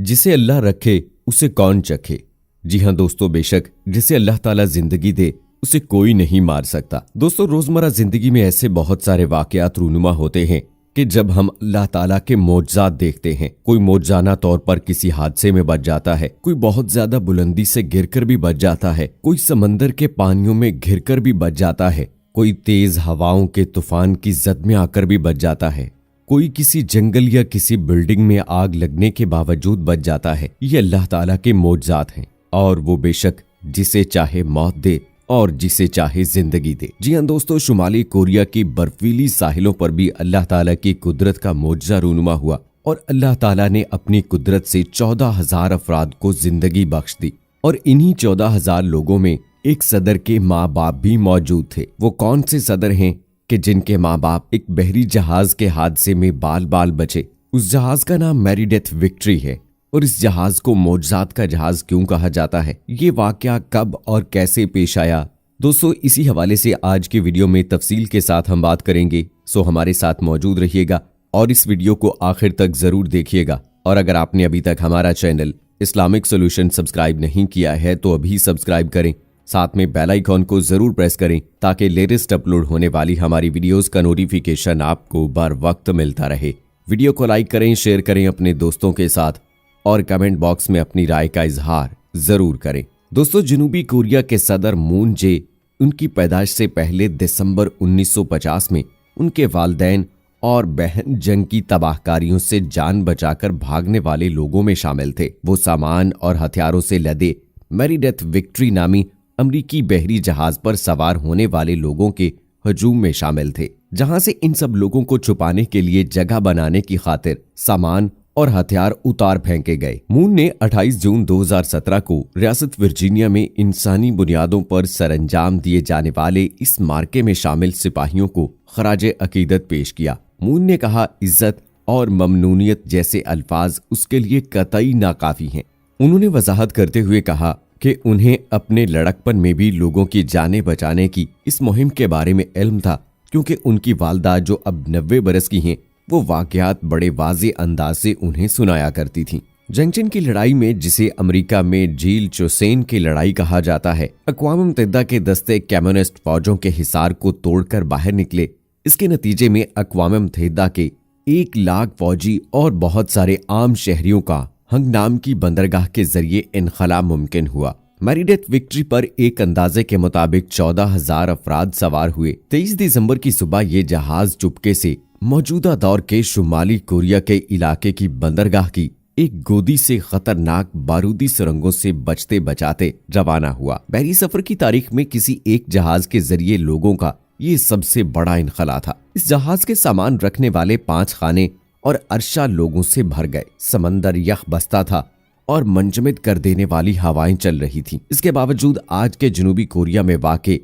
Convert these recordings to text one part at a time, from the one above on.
जिसे अल्लाह रखे उसे कौन चखे। जी हाँ दोस्तों, बेशक जिसे अल्लाह ताला जिंदगी दे उसे कोई नहीं मार सकता। दोस्तों, रोजमर्रा जिंदगी में ऐसे बहुत सारे वाकयात रूनुमा होते हैं कि जब हम अल्लाह ताला के मौजज़ात देखते हैं, कोई मौजज़ाना तौर पर किसी हादसे में बच जाता है, कोई बहुत ज्यादा बुलंदी से गिरकर भी बच जाता है, कोई समंदर के पानियों में घिरकर भी बच जाता है, कोई तेज हवाओं के तूफान की जद में आकर भी बच जाता है, कोई किसी जंगल या किसी बिल्डिंग में आग लगने के बावजूद बच जाता है। ये अल्लाह ताला के मौजज़ात हैं और वो बेशक जिसे चाहे मौत दे और जिसे चाहे जिंदगी दे। जी हाँ दोस्तों, शुमाली कोरिया की बर्फीली साहिलों पर भी अल्लाह ताला की कुदरत का मौजज़ा रूनुमा हुआ और अल्लाह ताला ने अपनी कुदरत से 14,000 अफराद को जिंदगी बख्श दी। और इन्हीं 14,000 लोगों में एक सदर के माँ बाप भी मौजूद थे। वो कौन से सदर हैं कि जिनके माँ बाप एक बहरी जहाज के हादसे में बाल बाल बचे। उस जहाज का नाम मेरिडेथ विक्ट्री है। और इस जहाज को मौजज़ात का जहाज क्यों कहा जाता है, ये वाकया कब और कैसे पेश आया, दोस्तों इसी हवाले से आज के वीडियो में तफसील के साथ हम बात करेंगे। सो हमारे साथ मौजूद रहिएगा और इस वीडियो को आखिर तक जरूर देखिएगा। और अगर आपने अभी तक हमारा चैनल इस्लामिक सॉल्यूशन सब्सक्राइब नहीं किया है तो अभी सब्सक्राइब करें, साथ में बेल आइकॉन को जरूर प्रेस करें ताकि लेटेस्ट अपलोड होने वाली हमारी वीडियोस का नोटिफिकेशन आपको बर वक्त मिलता रहे। वीडियो को लाइक करें, शेयर करें अपने दोस्तों के साथ और कमेंट बॉक्स में अपनी राय का इजहार जरूर करें। दोस्तों, जनूबी कोरिया के सदर मून जे उनकी पैदाइश से पहले दिसंबर 1950 में उनके वालिदैन और बहन जंग की तबाहकारियों से जान बचाकर भागने वाले लोगों में शामिल थे। वो सामान और हथियारों से लदे मेरिडेथ विक्ट्री नामी अमरीकी बहरी जहाज पर सवार होने वाले लोगों के हजूम में शामिल थे, जहां से इन सब लोगों को छुपाने के लिए जगह बनाने की खातिर सामान और हथियार उतार फेंके गए। मून ने 28 जून 2017 को रियासत वर्जीनिया में इंसानी बुनियादों पर सरंजाम दिए जाने वाले इस मार्के में शामिल सिपाहियों को खराजे अकीदत पेश किया। मून ने कहा, इज्जत और ममनूनियत जैसे अल्फाज उसके लिए कतई नाकाफी हैं। उन्होंने वजाहत करते हुए कहा कि उन्हें अपने लड़कपन में भी लोगों की जानें बचाने की इस मुहिम के बारे में इल्म था, क्योंकि उनकी वालदा जो अब 90 बरस की हैं वो वाकयात बड़े वाज़े अंदाज से उन्हें सुनाया करती थीं। जंगचिन की लड़ाई में, जिसे अमेरिका में झील चोसेन की लड़ाई कहा जाता है, अक़वाम मुत्तहिदा के दस्ते कम्युनिस्ट फौजों के हिसार को तोड़कर बाहर निकले। इसके नतीजे में अक़वाम मुत्तहिदा के 1 लाख फौजी और बहुत सारे आम शहरियों का हंगनाम की बंदरगाह के जरिए इनखला मुमकिन हुआ। मेरिडेथ विक्ट्री पर एक अंदाजे के मुताबिक 14,000 अफराद सवार हुए। 23 दिसंबर की सुबह ये जहाज चुपके से मौजूदा दौर के शुमाली कोरिया के इलाके की बंदरगाह की एक गोदी से खतरनाक बारूदी सुरंगों से बचते बचाते रवाना हुआ। बहरी सफर की तारीख में किसी एक जहाज के जरिए लोगों का ये सबसे बड़ा इनखला था। इस जहाज के सामान रखने वाले 5 खाने और अरशा लोगों से भर गए। समंदर यख बस्ता था और मंजमिद कर देने वाली हवाएं चल रही थीं। इसके बावजूद आज के जनूबी कोरिया में वाक़े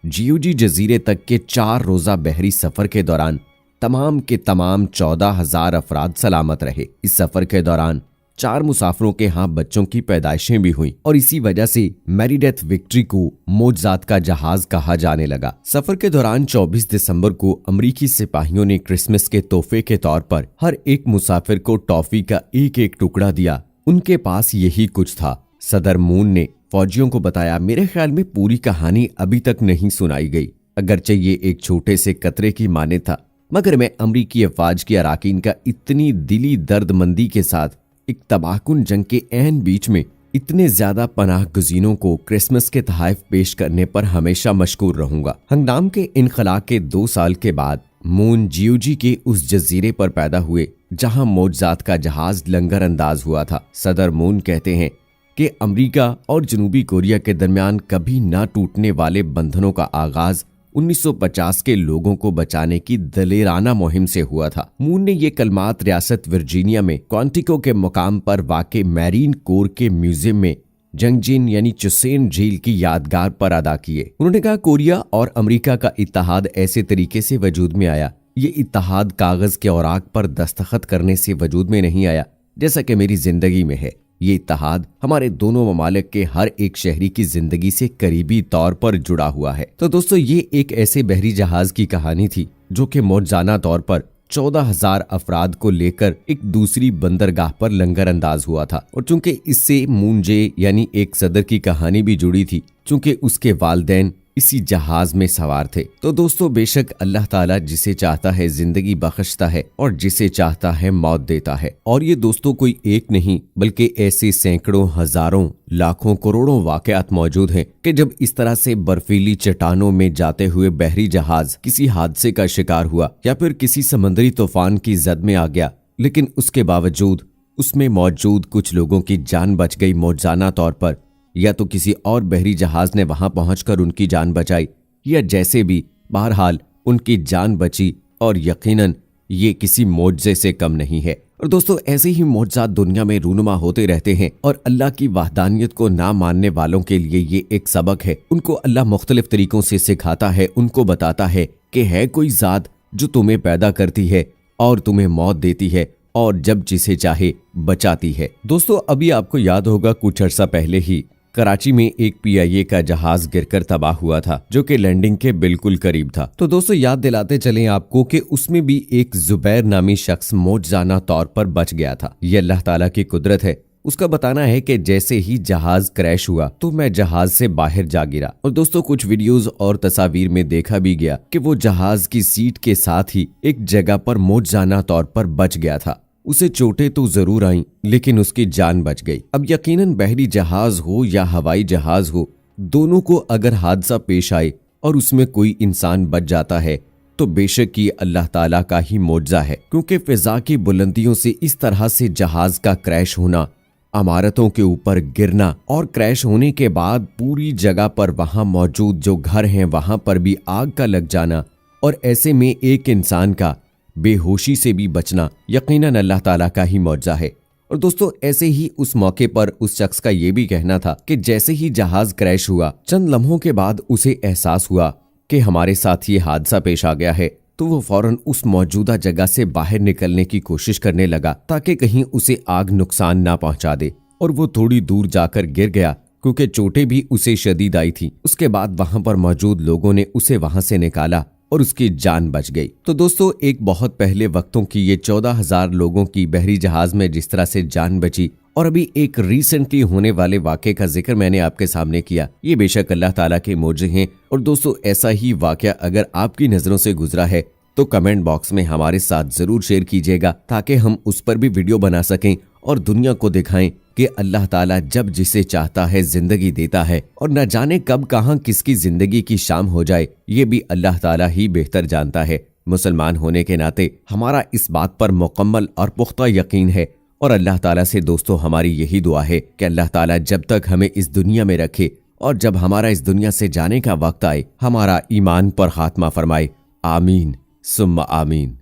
जियोजी जजीरे तक के 4 रोजा बहरी सफर के दौरान तमाम के तमाम 14,000 अफराद सलामत रहे। इस सफर के दौरान 4 मुसाफिरों के यहाँ बच्चों की पैदाइशें भी हुई और इसी वजह से मेरिडेथ विक्ट्री को मौजज़ात का जहाज कहा जाने लगा। सफर के दौरान 24 दिसंबर को अमरीकी सिपाहियों ने क्रिसमस के तोहफे के तौर पर हर एक मुसाफिर को टॉफी का एक टुकड़ा दिया। उनके पास यही कुछ था। सदर मून ने फौजियों को बताया, मेरे ख्याल में पूरी कहानी अभी तक नहीं सुनाई गई, अगरचे ये एक छोटे से कतरे की माने था, मगर मैं अमरीकी अफवाज की अराकीन का इतनी दिली दर्दमंदी के साथ एक तबाहकुन जंग के ऐन बीच में इतने ज्यादा पनाह गुज़ीनों को क्रिसमस के तोहफे पेश करने पर हमेशा मशकूर रहूंगा। हंगनाम के इनखला के 2 साल के बाद मून जियोजी के उस जजीरे पर पैदा हुए जहां मौजज़ात का जहाज लंगर अंदाज हुआ था। सदर मून कहते हैं कि अमेरिका और जनूबी कोरिया के दरमियान कभी ना टूटने वाले बंधनों का आगाज 1950 के लोगों को बचाने की दलेराना मुहिम से हुआ था। मून ने ये कलमात रियासत वर्जीनिया में क्वांटिको के मुकाम पर वाक़े मैरीन कोर के म्यूजियम में जंगजिन यानी चुसेन झील की यादगार पर अदा किए। उन्होंने कहा, कोरिया और अमेरिका का इत्तेहाद ऐसे तरीके से वजूद में आया, ये इत्तेहाद कागज के औराक पर दस्तखत करने से वजूद में नहीं आया जैसा कि मेरी जिंदगी में है। ये इत्तेहाद हमारे दोनों ममालिक के हर एक शहरी की जिंदगी से करीबी तौर पर जुड़ा हुआ है। तो दोस्तों, ये एक ऐसे बहरी जहाज की कहानी थी जो कि मौजज़ाना तौर पर 14,000 अफराद को लेकर एक दूसरी बंदरगाह पर लंगर अंदाज हुआ था। और चूंकि इससे मूंजे यानी एक सदर की कहानी भी जुड़ी थी, चूंकि उसके वालिदैन इसी जहाज में सवार थे। तो दोस्तों बेशक अल्लाह ताला जिसे चाहता है जिंदगी बख्शता है और जिसे चाहता है मौत देता है। और ये दोस्तों कोई एक नहीं बल्कि ऐसे सैकड़ों, हजारों, लाखों, करोड़ों वाकयात मौजूद हैं कि जब इस तरह से बर्फीली चट्टानों में जाते हुए बहरी जहाज किसी हादसे का शिकार हुआ या फिर किसी समुद्री तूफान की जद में आ गया, लेकिन उसके बावजूद उसमें मौजूद कुछ लोगों की जान बच गई मौजूदा तौर पर, या तो किसी और बहरी जहाज ने वहां पहुंचकर उनकी जान बचाई, या जैसे भी बहरहाल उनकी जान बची। और यकीनन ये किसी मोजज़े से कम नहीं है। और दोस्तों ऐसे ही मोजज़ात दुनिया में रूनुमा होते रहते हैं और अल्लाह की वहदानियत को ना मानने वालों के लिए ये एक सबक है। उनको अल्लाह मुख्तलिफ तरीकों से सिखाता है, उनको बताता है कि है कोई ज़ात जो तुम्हें पैदा करती है और तुम्हें मौत देती है और जब जिसे चाहे बचाती है। दोस्तों अभी आपको याद होगा कुछ अर्सा पहले ही कराची में एक PIA का जहाज गिरकर तबाह हुआ था, जो कि लैंडिंग के बिल्कुल करीब था। तो दोस्तों याद दिलाते चलें आपको कि उसमें भी एक जुबैर नामी शख्स मौजज़ाना तौर पर बच गया था। ये अल्लाह ताला की कुदरत है। उसका बताना है कि जैसे ही जहाज क्रैश हुआ तो मैं जहाज से बाहर जा गिरा। और दोस्तों कुछ वीडियोस और तस्वीर में देखा भी गया कि वो जहाज की सीट के साथ ही एक जगह पर मौजज़ाना तौर पर बच गया था। उसे चोटें तो जरूर आईं, लेकिन उसकी जान बच गई। अब यकीनन बहरी जहाज हो या हवाई जहाज हो, दोनों को अगर हादसा पेश आए और उसमें कोई इंसान बच जाता है तो बेशक ये अल्लाह ताला का ही मौजज़ा है। क्योंकि फिजा की बुलंदियों से इस तरह से जहाज का क्रैश होना, इमारतों के ऊपर गिरना और क्रैश होने के बाद पूरी जगह पर वहां मौजूद जो घर हैं वहां पर भी आग का लग जाना, और ऐसे में एक इंसान का बेहोशी से भी बचना यकीनन अल्लाह ताला का ही मौजज़ा है। और दोस्तों ऐसे ही उस मौके पर उस शख्स का ये भी कहना था कि जैसे ही जहाज क्रैश हुआ चंद लम्हों के बाद उसे एहसास हुआ कि हमारे साथ ये हादसा पेश आ गया है, तो वो फौरन उस मौजूदा जगह से बाहर निकलने की कोशिश करने लगा ताकि कहीं उसे आग नुकसान ना पहुंचा दे। और वो थोड़ी दूर जाकर गिर गया क्योंकि चोटें भी उसे शदीद आई थी। उसके बाद वहां पर मौजूद लोगों ने उसे वहां से निकाला और उसकी जान बच गई। तो दोस्तों एक बहुत पहले वक्तों की ये 14,000 लोगों की बहरी जहाज में जिस तरह से जान बची, और अभी एक रिसेंटली होने वाले वाक़े का जिक्र मैंने आपके सामने किया, ये बेशक अल्लाह ताला के मौजज़े हैं। और दोस्तों ऐसा ही वाक़या अगर आपकी नज़रों से गुजरा है तो कमेंट बॉक्स में हमारे साथ जरूर शेयर कीजिएगा, ताकि हम उस पर भी वीडियो बना सकें और दुनिया को दिखाएं कि अल्लाह ताला जब जिसे चाहता है जिंदगी देता है, और न जाने कब कहां किसकी जिंदगी की शाम हो जाए ये भी अल्लाह ताला ही बेहतर जानता है। मुसलमान होने के नाते हमारा इस बात पर मुकम्मल और पुख्ता यकीन है, और अल्लाह ताला से दोस्तों हमारी यही दुआ है कि अल्लाह ताला जब तक हमें इस दुनिया में रखे और जब हमारा इस दुनिया से जाने का वक्त आए हमारा ईमान पर खात्मा फरमाए। आमीन सुम्मा आमीन।